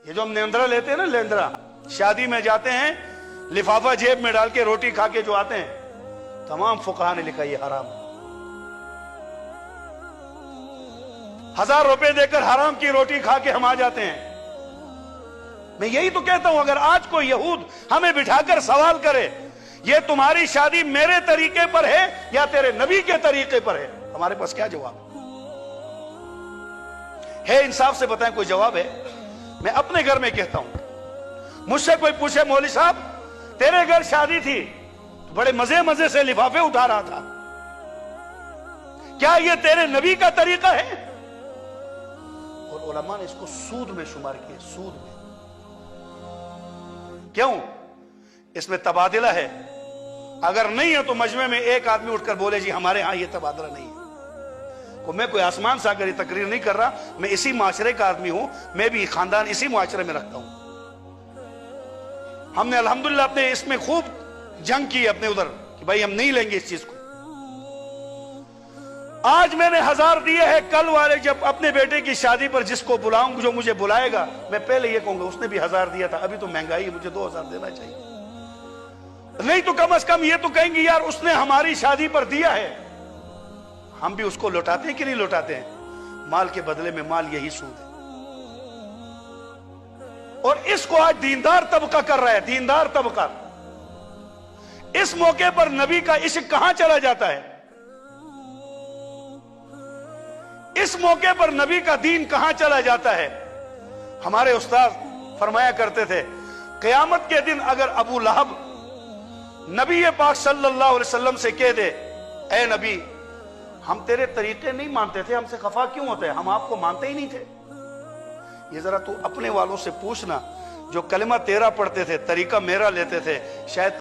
یہ جو ہم لیندرا لیتے ہیں نا، لیندرا، شادی میں جاتے ہیں لفافہ جیب میں ڈال کے روٹی کھا کے جو آتے ہیں، تمام فقہا نے لکھا یہ حرام ہے۔ 1000 روپے دے کر حرام کی روٹی کھا کے ہم آ جاتے ہیں۔ میں یہی تو کہتا ہوں، اگر آج کوئی یہود ہمیں بٹھا کر سوال کرے یہ تمہاری شادی میرے طریقے پر ہے یا تیرے نبی کے طریقے پر ہے، ہمارے پاس کیا جواب ہے؟ انصاف سے بتائیں کوئی جواب ہے؟ میں اپنے گھر میں کہتا ہوں، مجھ سے کوئی پوچھے مولوی صاحب تیرے گھر شادی تھی تو بڑے مزے سے لفافے اٹھا رہا تھا، کیا یہ تیرے نبی کا طریقہ ہے؟ اور علماء نے اس کو سود میں شمار کیا، سود میں۔ کیوں؟ اس میں تبادلہ ہے، اگر نہیں ہے تو مجمع میں ایک آدمی اٹھ کر بولے جی ہمارے ہاں یہ تبادلہ نہیں ہے۔ میں کوئی آسمان سے آگر یہ تقریر نہیں کر رہا، میں اسی معاشرے کا آدمی ہوں، میں بھی خاندان اسی معاشرے میں رکھتا ہوں۔ ہم نے الحمدللہ اپنے اس میں خوب جنگ کی اپنے ادھر کہ بھائی ہم نہیں لیں گے اس چیز کو۔ آج میں نے 1000 دیے ہیں، کل والے جب اپنے بیٹے کی شادی پر جس کو بلاؤں، جو مجھے بلائے گا، میں پہلے یہ کہوں گا اس نے بھی 1000 دیا تھا، ابھی تو مہنگائی ہے، مجھے 2000 دینا چاہیے۔ نہیں تو کم از کم یہ تو کہیں گے یار اس نے ہماری شادی پر دیا ہے، ہم بھی اس کو لوٹاتے ہیں کہ نہیں لوٹاتے ہیں؟ مال کے بدلے میں مال، یہی سود ہے۔ اور اس کو آج دیندار طبقہ کر رہا ہے، دیندار طبقہ۔ اس موقع پر نبی کا عشق کہاں چلا جاتا ہے؟ اس موقع پر نبی کا دین کہاں چلا جاتا ہے؟ ہمارے استاد فرمایا کرتے تھے قیامت کے دن اگر ابو لہب نبی پاک صلی اللہ علیہ وسلم سے کہہ دے اے نبی ہم تیرے طریقے نہیں مانتے تھے، ہم سے خفا کیوں ہوتے ہیں؟ ہم آپ کو مانتے ہی نہیں تھے۔ یہ ذرا تو اپنے والوں سے پوچھنا جو کلمہ تیرا پڑھتے تھے، طریقہ میرا لیتے تھے، شاید